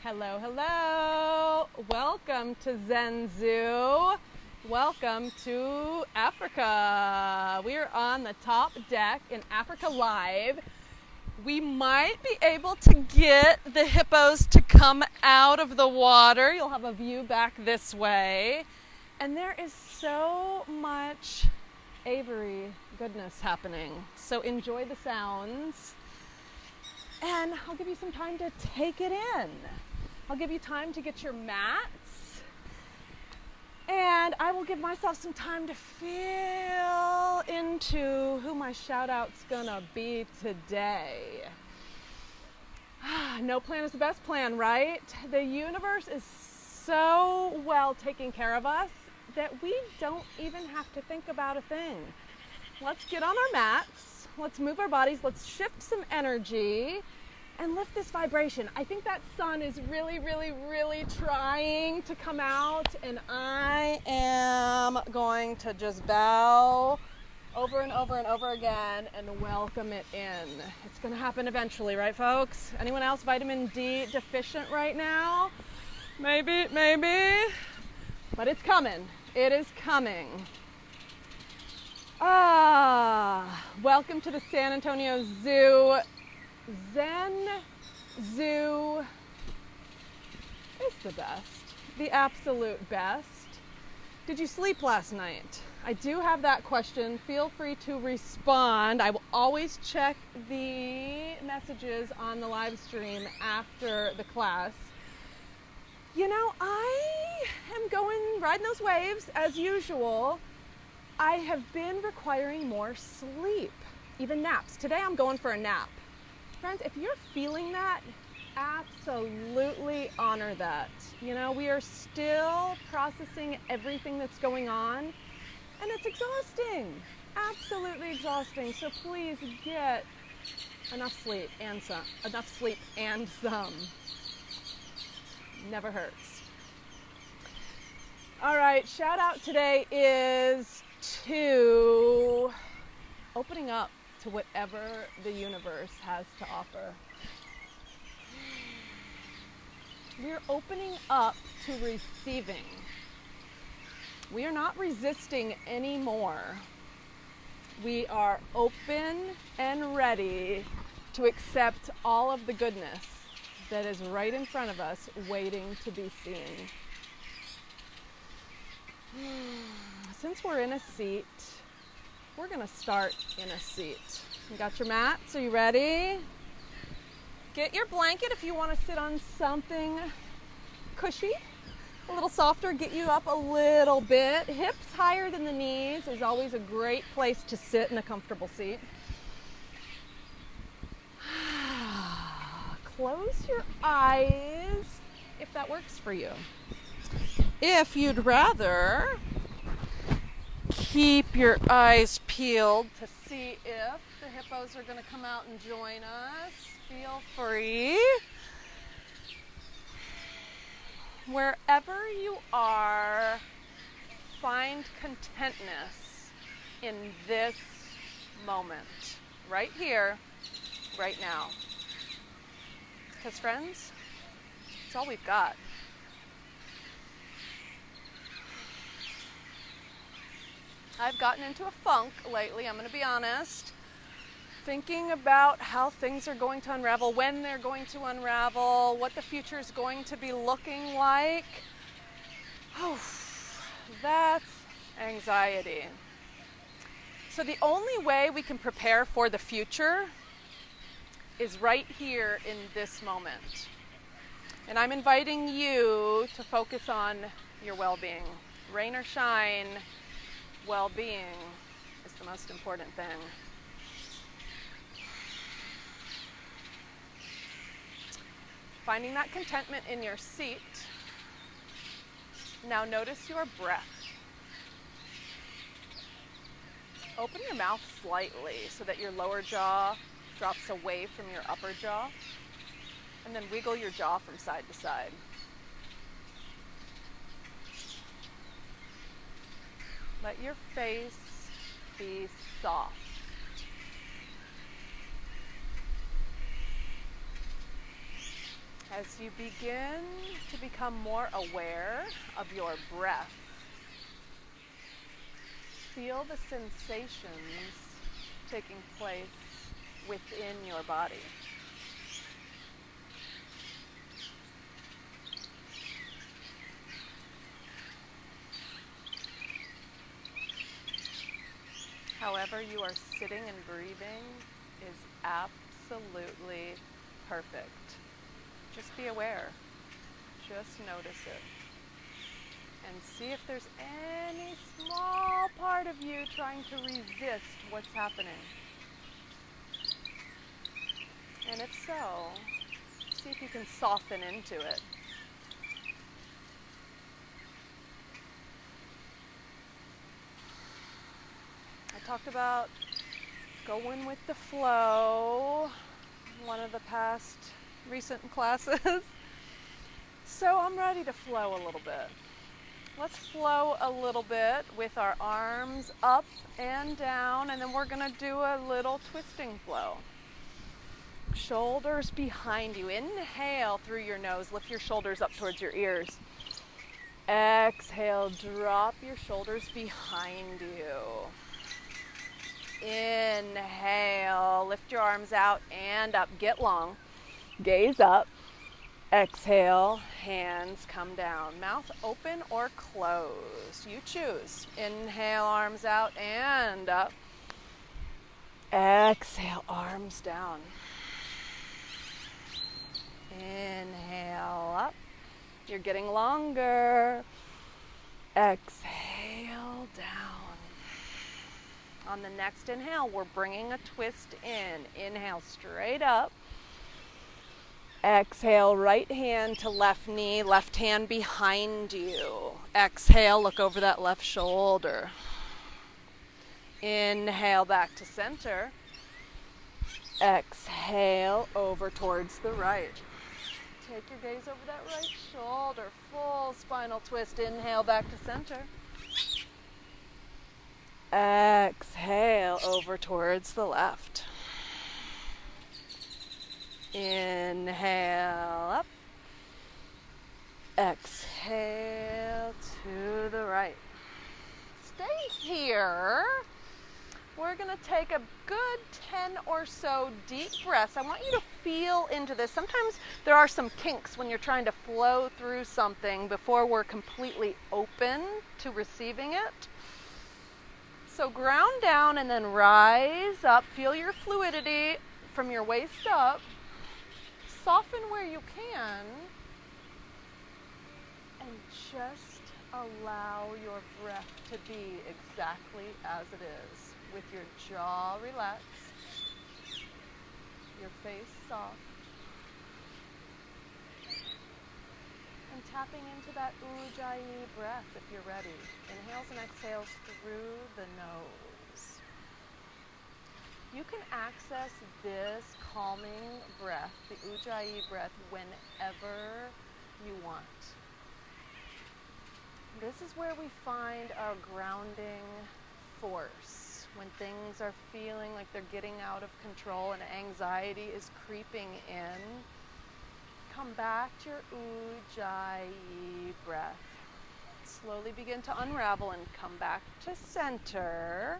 Hello, hello. Welcome to Zen Zoo. Welcome to Africa. We are on the top deck in Africa Live. We might be able to get the hippos to come out of the water. You'll have a view back this way. And there is so much aviary goodness happening. So enjoy the sounds. And I'll give you some time to take it in. I'll give you time to get your mats. And I will give myself some time to feel into who my shout out's gonna be today. No plan is the best plan, right? The universe is so well taking care of us that we don't even have to think about a thing. Let's get on our mats. Let's move our bodies. Let's shift some energy and lift this vibration. I think that sun is really, really, really trying to come out, and I am going to just bow over and over and over again and welcome it in. It's going to happen eventually, right, folks? Anyone else vitamin D deficient right now? Maybe, but it's coming. It is coming. Welcome to the San Antonio Zoo. Zen Zoo is the best, the absolute best. Did you sleep last night? I do have that question. Feel free to respond. I will always check the messages on the live stream after the class. You know, I am riding those waves as usual. I have been requiring more sleep, even naps. Today I'm going for a nap. Friends, if you're feeling that, absolutely honor that. You know, we are still processing everything that's going on, and it's exhausting, absolutely exhausting. So please get enough sleep and some. Never hurts. All right, shout out today is to opening up to whatever the universe has to offer. We're opening up to receiving. We are not resisting anymore. We are open and ready to accept all of the goodness that is right in front of us, waiting to be seen. Since we're in a seat, we're going to start in a seat. You got your mats? Are you ready? Get your blanket if you want to sit on something cushy, a little softer, get you up a little bit. Hips higher than the knees is always a great place to sit in a comfortable seat. Close your eyes if that works for you. If you'd rather, keep your eyes peeled to see if the hippos are going to come out and join us. Feel free. Wherever you are, find contentness in this moment, right here, right now. Because friends, it's all we've got. I've gotten into a funk lately, I'm going to be honest, thinking about how things are going to unravel, when they're going to unravel, what the future is going to be looking like. Oh, that's anxiety. So the only way we can prepare for the future is right here in this moment. And I'm inviting you to focus on your well-being. Rain or shine, well-being is the most important thing. Finding that contentment in your seat. Now notice your breath. Open your mouth slightly so that your lower jaw drops away from your upper jaw. And then wiggle your jaw from side to side. Let your face be soft. As you begin to become more aware of your breath, feel the sensations taking place within your body. However you are sitting and breathing is absolutely perfect. Just be aware. Just notice it. And see if there's any small part of you trying to resist what's happening. And if so, see if you can soften into it. I talked about going with the flow in one of the past recent classes. So I'm ready to flow a little bit. Let's flow a little bit with our arms up and down, and then we're going to do a little twisting flow. Shoulders behind you. Inhale through your nose. Lift your shoulders up towards your ears. Exhale, drop your shoulders behind you. Inhale, lift your arms out and up. Get long. Gaze up. Exhale, hands come down. Mouth open or closed. You choose. Inhale, arms out and up. Exhale, arms down. Inhale, up. You're getting longer. Exhale, down. On the next inhale, we're bringing a twist in. Inhale, straight up. Exhale, right hand to left knee, left hand behind you. Exhale, look over that left shoulder. Inhale, back to center. Exhale, over towards the right. Take your gaze over that right shoulder. Full spinal twist. Inhale, back to center. Exhale, over towards the left. Inhale, up. Exhale to the right. Stay here. We're going to take a good 10 or so deep breaths. I want you to feel into this. Sometimes there are some kinks when you're trying to flow through something before we're completely open to receiving it. So ground down and then rise up. Feel your fluidity from your waist up. Soften where you can. And just allow your breath to be exactly as it is. With your jaw relaxed, your face soft, and tapping into that Ujjayi breath if you're ready. Inhales and exhales through the nose. You can access this calming breath, the Ujjayi breath, whenever you want. This is where we find our grounding force. When things are feeling like they're getting out of control and anxiety is creeping in, come back to your Ujjayi breath. Slowly begin to unravel and come back to center.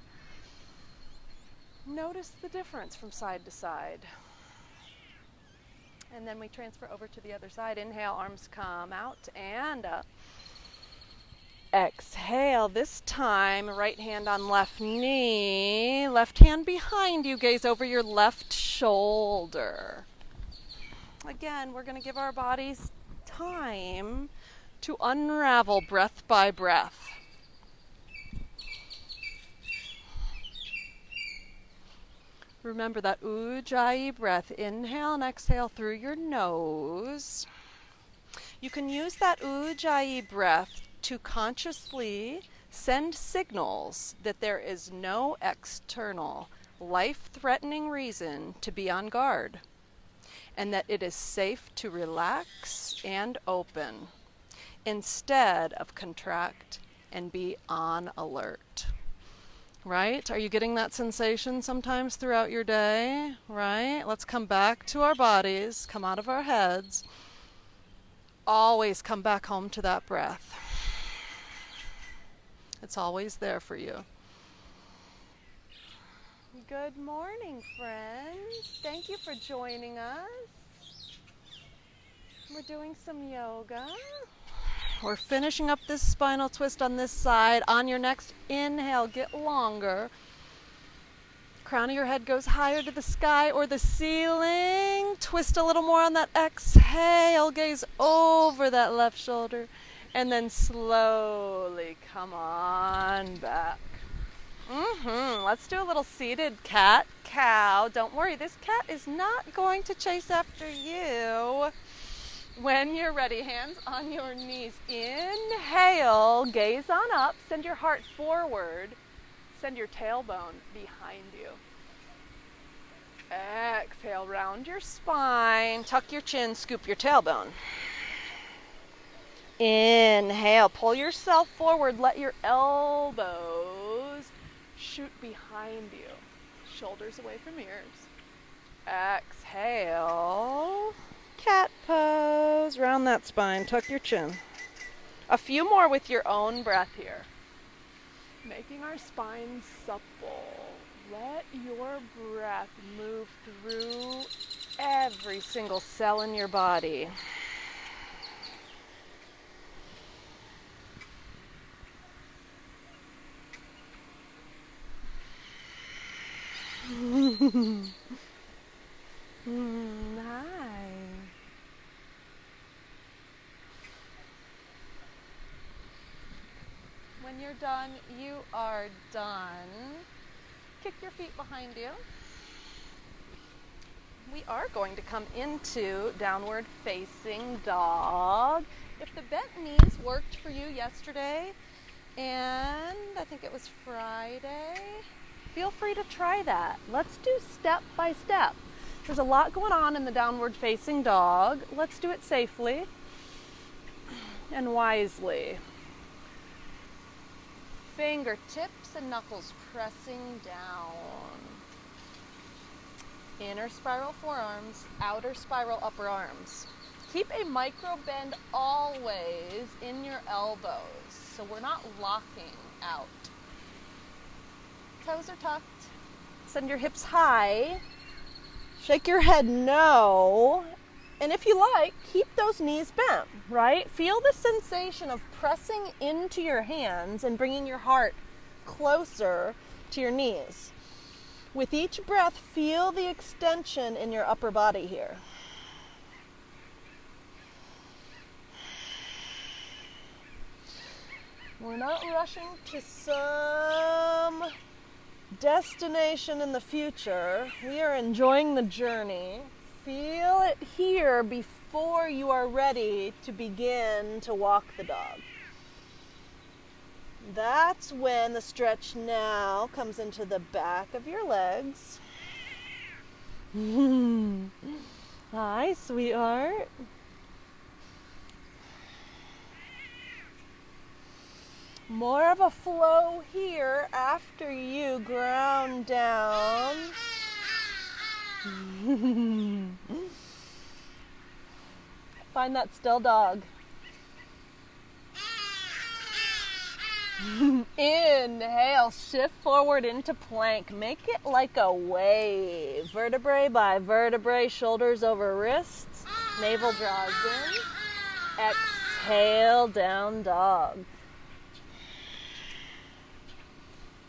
Notice the difference from side to side. And then we transfer over to the other side. Inhale, arms come out and up. Exhale, this time, right hand on left knee, left hand behind you, gaze over your left shoulder. Again, we're going to give our bodies time to unravel breath by breath. Remember that Ujjayi breath. Inhale and exhale through your nose. You can use that Ujjayi breath to consciously send signals that there is no external, life-threatening reason to be on guard, and that it is safe to relax and open, instead of contract and be on alert. Right? Are you getting that sensation sometimes throughout your day? Right? Let's come back to our bodies, come out of our heads, always come back home to that breath. It's always there for you. Good morning, friends. Thank you for joining us. We're doing some yoga. We're finishing up this spinal twist on this side. On your next inhale, get longer. Crown of your head goes higher to the sky or the ceiling. Twist a little more on that exhale. Gaze over that left shoulder. And then slowly come on back. Let's do a little seated cat-cow. Don't worry, this cat is not going to chase after you. When you're ready, hands on your knees. Inhale, gaze on up, send your heart forward. Send your tailbone behind you. Exhale, round your spine, tuck your chin, scoop your tailbone. Inhale, pull yourself forward, let your elbows shoot behind you. Shoulders away from ears. Exhale, cat pose, round that spine, tuck your chin. A few more with your own breath here. Making our spine supple. Let your breath move through every single cell in your body. Nice. When you're done, you are done. Kick your feet behind you. We are going to come into downward facing dog. If the bent knees worked for you yesterday, and I think it was Friday, feel free to try that. Let's do step by step. There's a lot going on in the downward facing dog. Let's do it safely and wisely. Fingertips and knuckles pressing down. Inner spiral forearms, outer spiral upper arms. Keep a micro bend always in your elbows, so we're not locking out. Toes are tucked. Send your hips high. Shake your head no. And if you like, keep those knees bent, right? Feel the sensation of pressing into your hands and bringing your heart closer to your knees. With each breath, feel the extension in your upper body here. We're not rushing to some destination in the future. We are enjoying the journey. Feel it here before you are ready to begin to walk the dog. That's when the stretch now comes into the back of your legs. Hi, sweetheart. More of a flow here after you ground down. Find that still dog. Inhale, shift forward into plank. Make it like a wave. Vertebrae by vertebrae, shoulders over wrists. Navel draws in. Exhale, down dog.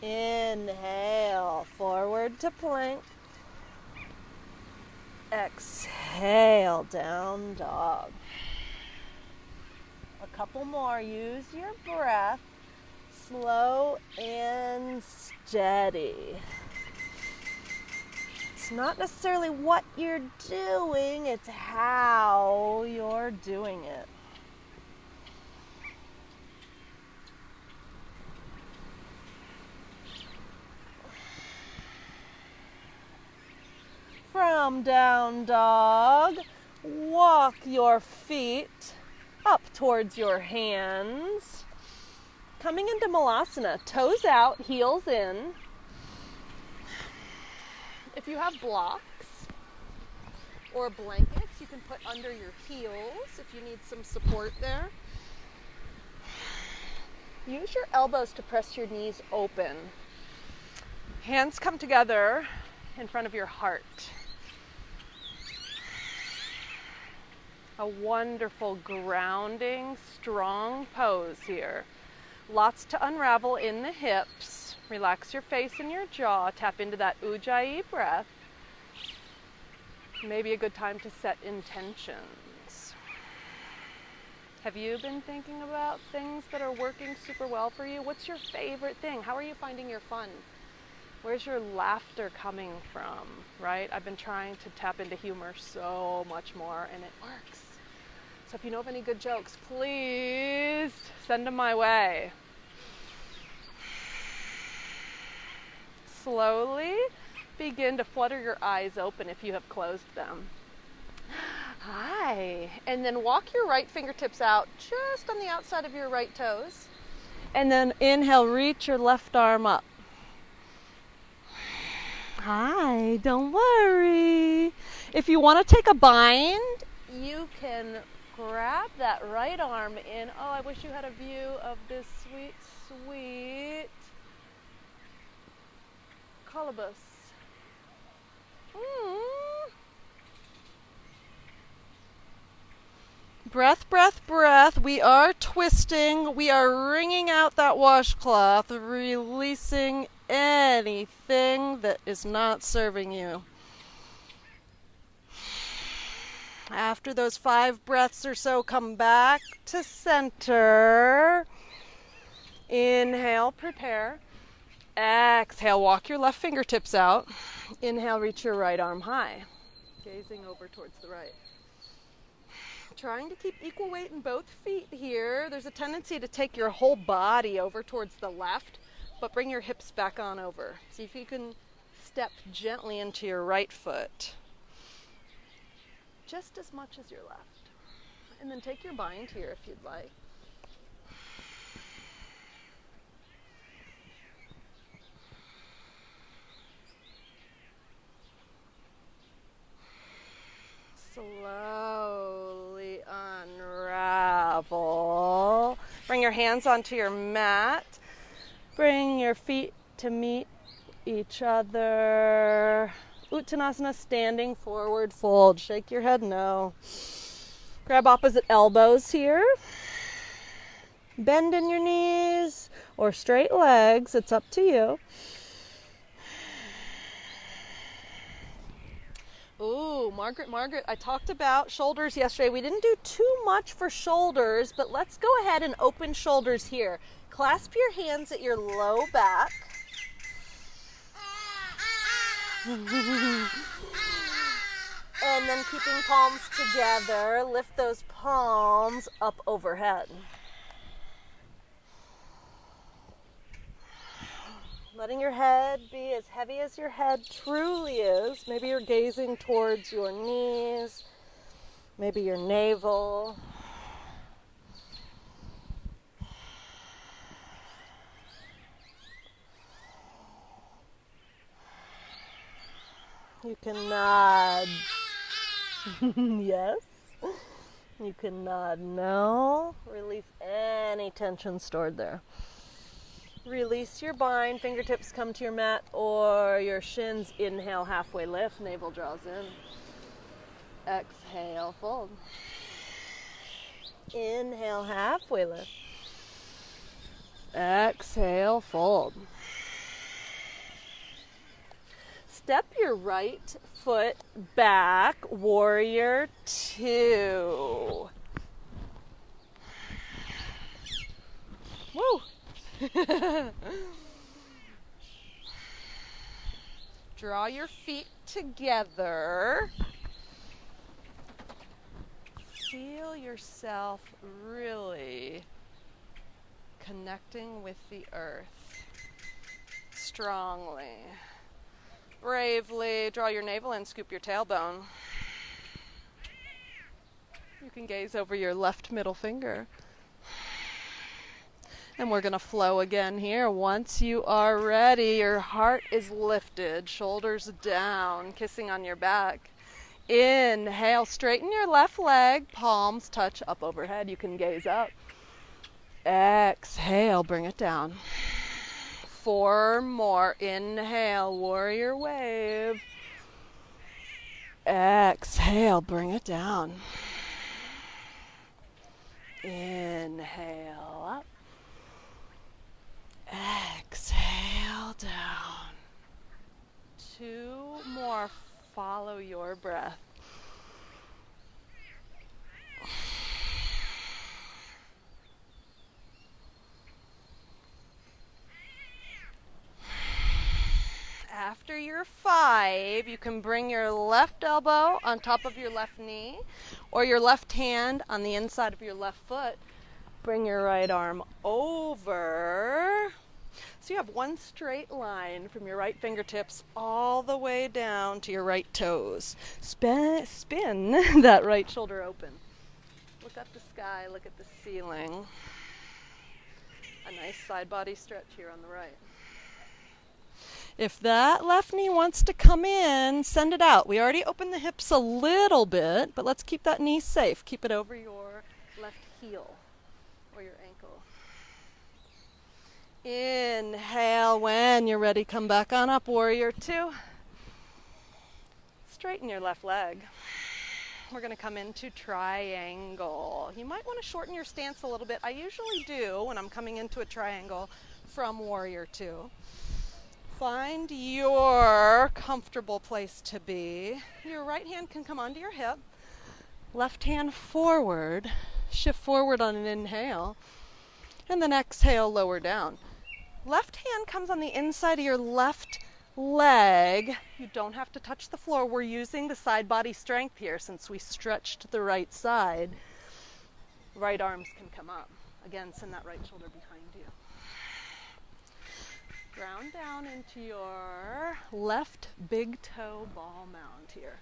Inhale, forward to plank. Exhale, down dog. A couple more. Use your breath. Slow and steady. It's not necessarily what you're doing, it's how you're doing it. From down dog, walk your feet up towards your hands. Coming into Malasana, toes out, heels in. If you have blocks or blankets, you can put under your heels if you need some support there. Use your elbows to press your knees open. Hands come together in front of your heart. A wonderful grounding, strong pose here. Lots to unravel in the hips. Relax your face and your jaw. Tap into that Ujjayi breath. Maybe a good time to set intentions. Have you been thinking about things that are working super well for you? What's your favorite thing? How are you finding your fun? Where's your laughter coming from, right? I've been trying to tap into humor so much more, and it works. So if you know of any good jokes, please send them my way. Slowly begin to flutter your eyes open if you have closed them. Hi. And then walk your right fingertips out just on the outside of your right toes. And then inhale, reach your left arm up. Hi, don't worry. If you want to take a bind, you can grab that right arm in. Oh, I wish you had a view of this sweet, sweet colobus. Breath, breath, breath. We are twisting. We are wringing out that washcloth, releasing anything that is not serving you. After those 5 breaths or so, come back to center. Inhale, prepare. Exhale, walk your left fingertips out. Inhale, reach your right arm high, gazing over towards the right. Trying to keep equal weight in both feet here. There's a tendency to take your whole body over towards the left, but bring your hips back on over. See if you can step gently into your right foot, just as much as your left. And then take your bind here if you'd like. Slowly unravel. Bring your hands onto your mat. Bring your feet to meet each other. Uttanasana, standing forward fold. Shake your head no. Grab opposite elbows here. Bend in your knees or straight legs. It's up to you. Ooh, Margaret, I talked about shoulders yesterday. We didn't do too much for shoulders, but let's go ahead and open shoulders here. Clasp your hands at your low back. And then keeping palms together, lift those palms up overhead. Letting your head be as heavy as your head truly is. Maybe you're gazing towards your knees, maybe your navel. You can nod. Yes. You can nod no. Release any tension stored there. Release your bind, fingertips come to your mat or your shins. Inhale, halfway lift, navel draws in. Exhale, fold. Inhale, halfway lift. Exhale, fold. Step your right foot back, warrior 2. Woo! Draw your feet together. Feel yourself really connecting with the earth strongly. Bravely draw your navel in, scoop your tailbone. You can gaze over your left middle finger. And we're going to flow again here. Once you are ready, your heart is lifted, shoulders down, kissing on your back. Inhale, straighten your left leg, palms touch up overhead. You can gaze up. Exhale, bring it down. 4 more. Inhale, warrior wave. Exhale, bring it down. Inhale up. Exhale down. 2 more. Follow your breath. After your 5, you can bring your left elbow on top of your left knee or your left hand on the inside of your left foot. Bring your right arm over. So you have one straight line from your right fingertips all the way down to your right toes. Spin that right shoulder open. Look up the sky, look at the ceiling. A nice side body stretch here on the right. If that left knee wants to come in, send it out. We already opened the hips a little bit, but let's keep that knee safe. Keep it over your left heel or your ankle. Inhale, when you're ready, come back on up, warrior 2. Straighten your left leg. We're going to come into triangle. You might want to shorten your stance a little bit. I usually do when I'm coming into a triangle from warrior 2. Find your comfortable place to be. Your right hand can come onto your hip. Left hand forward. Shift forward on an inhale. And then exhale, lower down. Left hand comes on the inside of your left leg. You don't have to touch the floor. We're using the side body strength here since we stretched the right side. Right arms can come up. Again, send that right shoulder behind you. Ground down into your left big toe ball mound here.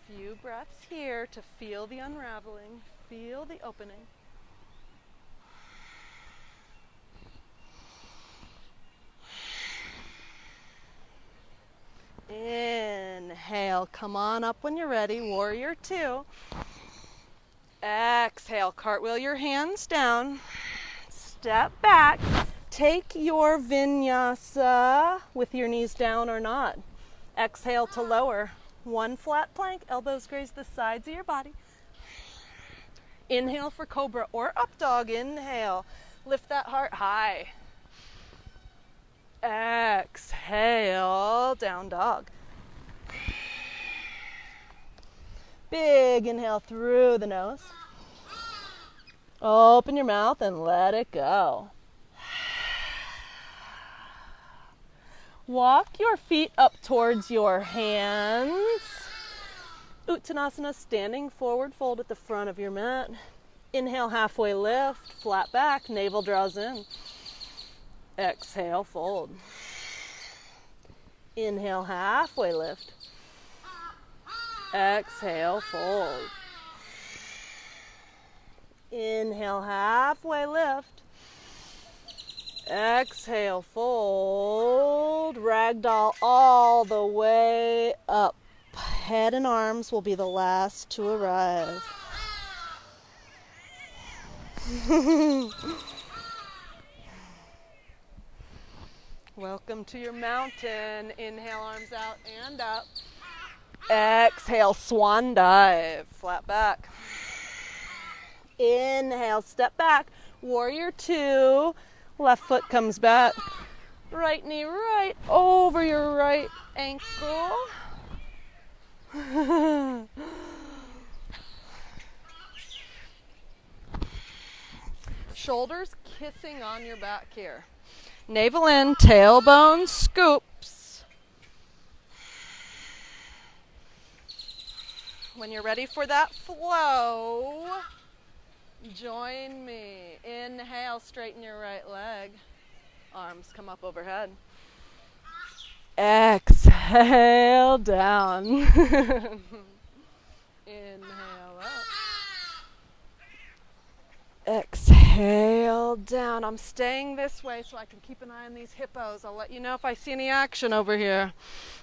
Few breaths here to feel the unraveling, feel the opening. Inhale, come on up when you're ready, warrior 2. Exhale, cartwheel your hands down, step back, take your vinyasa with your knees down or not. Exhale to lower, 1 flat plank, elbows graze the sides of your body. Inhale for cobra or up dog, inhale, lift that heart high. Exhale, down dog. Big inhale through the nose. Open your mouth and let it go. Walk your feet up towards your hands. Uttanasana, standing forward fold at the front of your mat. Inhale, halfway lift, flat back, navel draws in. Exhale, fold. Inhale, halfway lift. Exhale, fold. Inhale, halfway lift. Exhale, fold. Ragdoll all the way up. Head and arms will be the last to arrive. Welcome to your mountain. Inhale, arms out and up. Exhale, swan dive, flat back. Inhale, step back, warrior 2, left foot comes back. Right knee right over your right ankle. Shoulders kissing on your back here. Navel in, tailbone scoops. When you're ready for that flow, join me. Inhale, straighten your right leg. Arms come up overhead. Exhale, down. Inhale up. Exhale. exhale down. I'm staying this way so I can keep an eye on these hippos. I'll let you know if I see any action over here.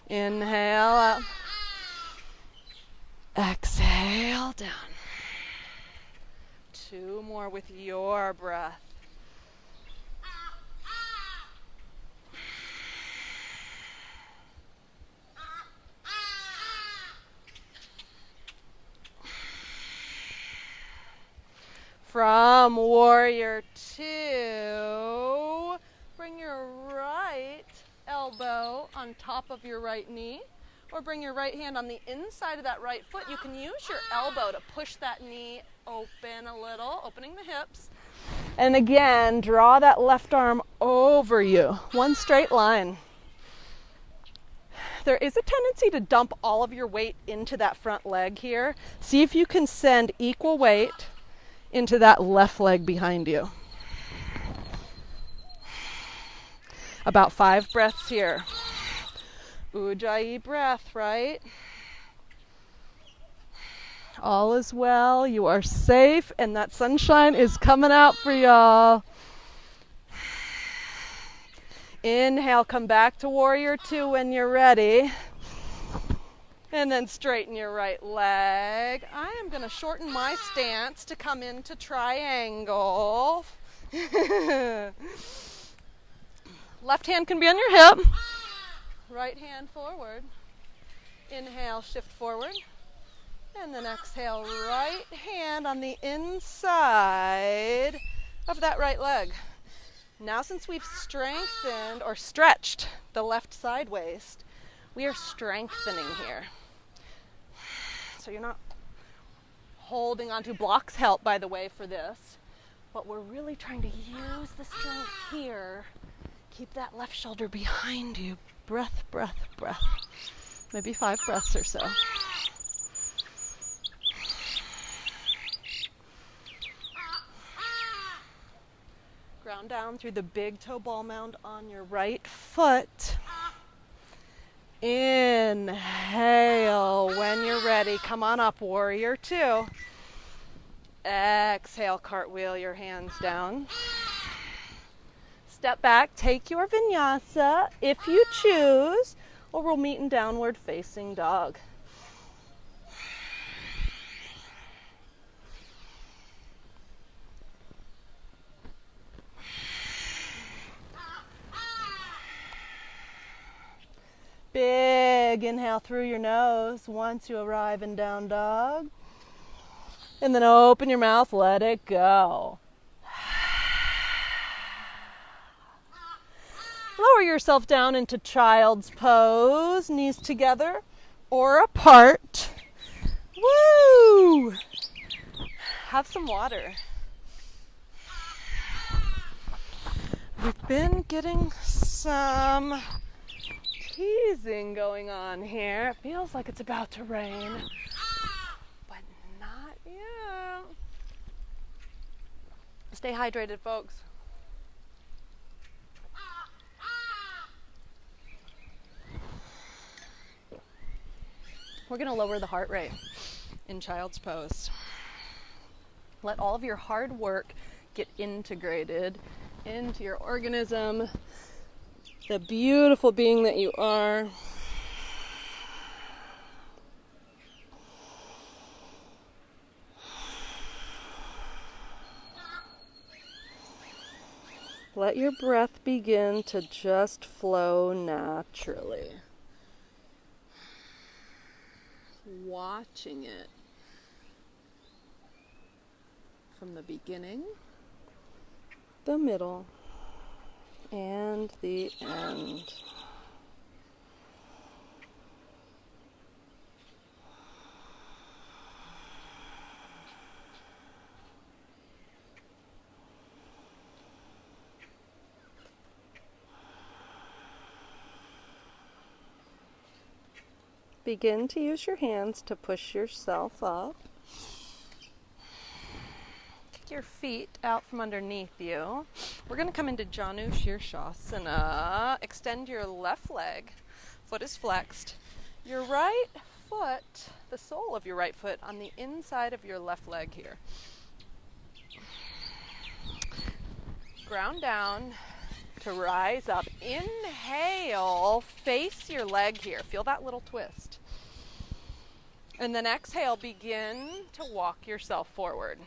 Inhale up. Exhale down. 2 more with your breath. From warrior 2, bring your right elbow on top of your right knee, or bring your right hand on the inside of that right foot. You can use your elbow to push that knee open a little, opening the hips. And again, draw that left arm over you, one straight line. There is a tendency to dump all of your weight into that front leg here. See if you can send equal weight into that left leg behind you. About 5 breaths here. Ujjayi breath, right? All is well. You are safe, and that sunshine is coming out for y'all. Inhale, come back to warrior 2 when you're ready. And then straighten your right leg. I am going to shorten my stance to come into triangle. Left hand can be on your hip. Right hand forward. Inhale, shift forward. And then exhale, right hand on the inside of that right leg. Now since we've strengthened or stretched the left side waist, we are strengthening here. So you're not holding onto blocks. Help, by the way, for this. But we're really trying to use the strength here. Keep that left shoulder behind you. Breath, breath, breath. Maybe 5 breaths or so. Ground down through the big toe ball mound on your right foot. Inhale when you're ready. Come on up, warrior 2. Exhale, cartwheel your hands down. Step back, take your vinyasa if you choose, or we'll meet in downward facing dog. Big inhale through your nose once you arrive in down dog. And then open your mouth, let it go. Lower yourself down into child's pose, knees together or apart. Woo! Have some water. We've been getting some teasing going on here. It feels like it's about to rain, but not yet. Stay hydrated, folks. We're going to lower the heart rate in child's pose. Let all of your hard work get integrated into your organism, the beautiful being that you are. Let your breath begin to just flow naturally. Watching it from the beginning, the middle, and the end. Begin to use your hands to push yourself up. Kick your feet out from underneath you. We're going to come into Janu Shavasana. Extend your left leg. Foot is flexed. Your right foot, the sole of your right foot, on the inside of your left leg here. Ground down to rise up. Inhale, face your leg here. Feel that little twist. And then exhale, begin to walk yourself forward.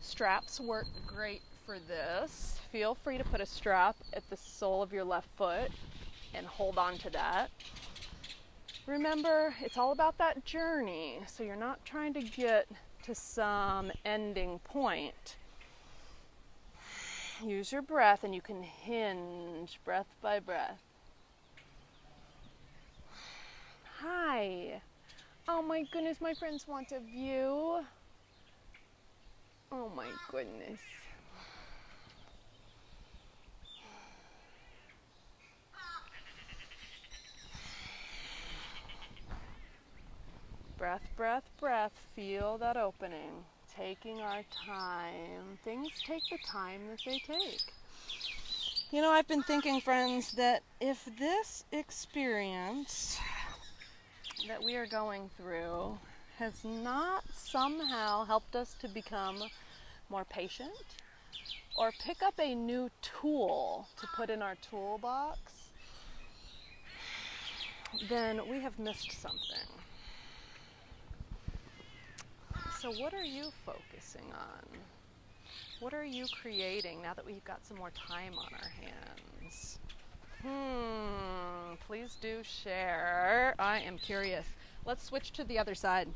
Straps work great for this. Feel free to put a strap at the sole of your left foot and hold on to that. Remember, it's all about that journey, so you're not trying to get to some ending point. Use your breath, and you can hinge breath by breath. Hi. Oh my goodness, my friends want a view. Oh my goodness. Breath, breath, breath. Feel that opening. Taking our time. Things take the time that they take. You know, I've been thinking, friends, that if this experience that we are going through has not somehow helped us to become more patient or pick up a new tool to put in our toolbox, then we have missed something. So what are you focusing on? What are you creating now that we've got some more time on our hands? Please do share. I am curious. Let's switch to the other side.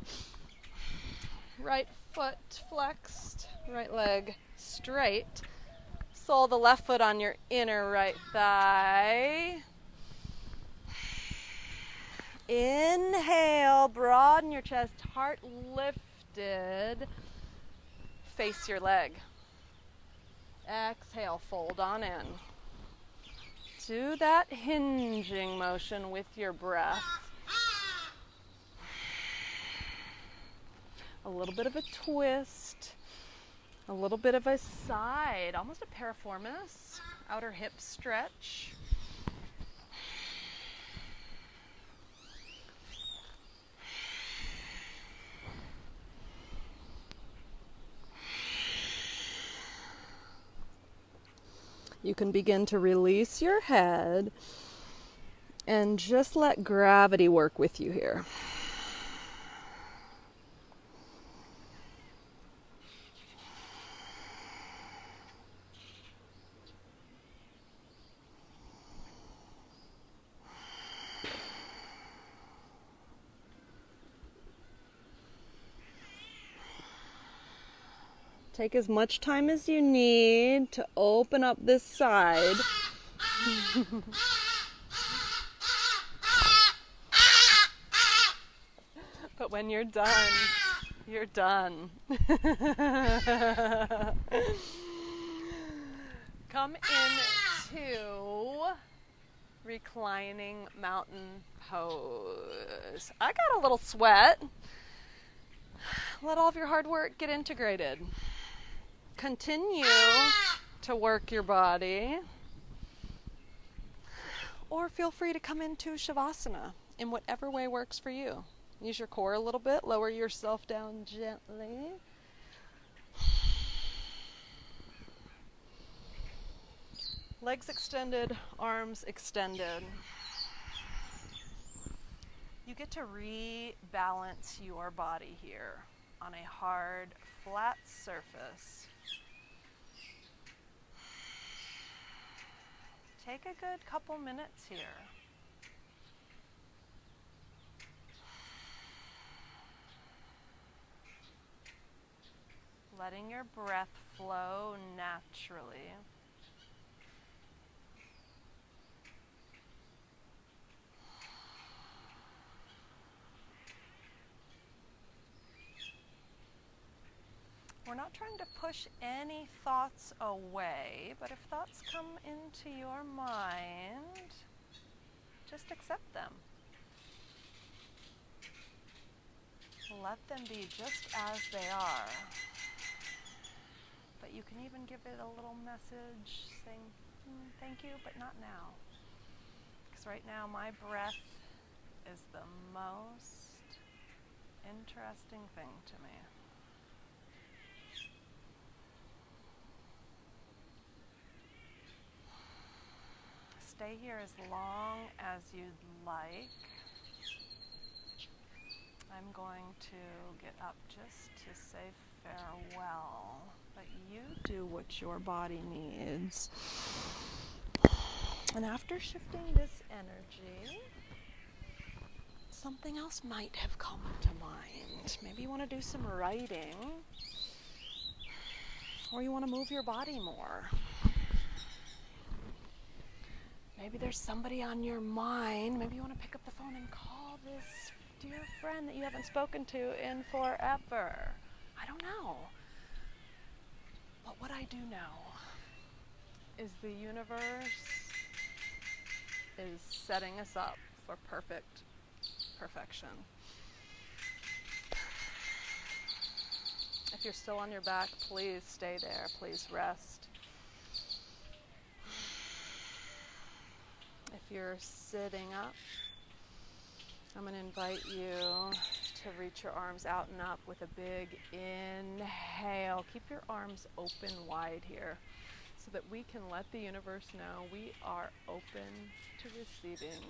Right foot flexed, right leg straight. Sole of the left foot on your inner right thigh. Inhale, broaden your chest, heart lifted. Face your leg. Exhale, fold on in. Do that hinging motion with your breath. A little bit of a twist, a little bit of a side, almost a piriformis, outer hip stretch. You can begin to release your head and just let gravity work with you here. Take as much time as you need to open up this side. But when you're done, you're done. Come into reclining mountain pose. I got a little sweat. Let all of your hard work get integrated. Continue to work your body, or feel free to come into Shavasana in whatever way works for you. Use your core a little bit, lower yourself down gently. Legs extended, arms extended. You get to rebalance your body here on a hard, flat surface. Take a good couple minutes here. Letting your breath flow naturally. We're not trying to push any thoughts away, but if thoughts come into your mind, just accept them. Let them be just as they are. But you can even give it a little message saying, thank you, but not now. Because right now my breath is the most interesting thing to me. stay here as long as you'd like. I'm going to get up just to say farewell, but you do what your body needs. And after shifting this energy, something else might have come to mind. Maybe you want to do some writing, or you want to move your body more. Maybe there's somebody on your mind. Maybe you want to pick up the phone and call this dear friend that you haven't spoken to in forever. I don't know. But what I do know is the universe is setting us up for perfection. If you're still on your back, please stay there. Please rest. If you're sitting up, I'm going to invite you to reach your arms out and up with a big inhale. Keep your arms open wide here so that we can let the universe know we are open to receiving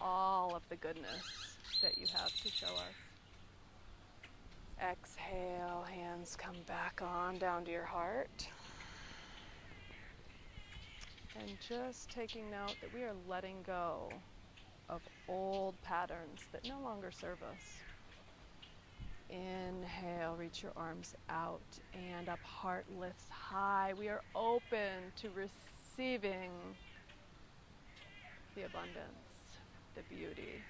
all of the goodness that you have to show us. Exhale, hands come back on down to your heart. And just taking note that we are letting go of old patterns that no longer serve us. Inhale, reach your arms out and up, heart lifts high. We are open to receiving the abundance, the beauty,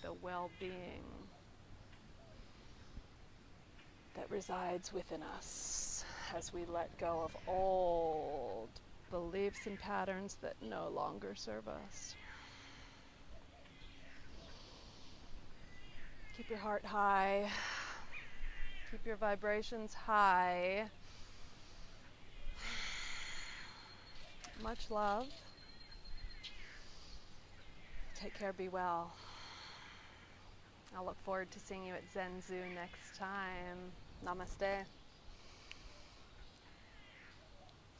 the well-being that resides within us as we let go of old beliefs and patterns that no longer serve us. Keep your heart high. Keep your vibrations high. Much love. Take care, be well. I'll look forward to seeing you at Zen Zoo next time. Namaste.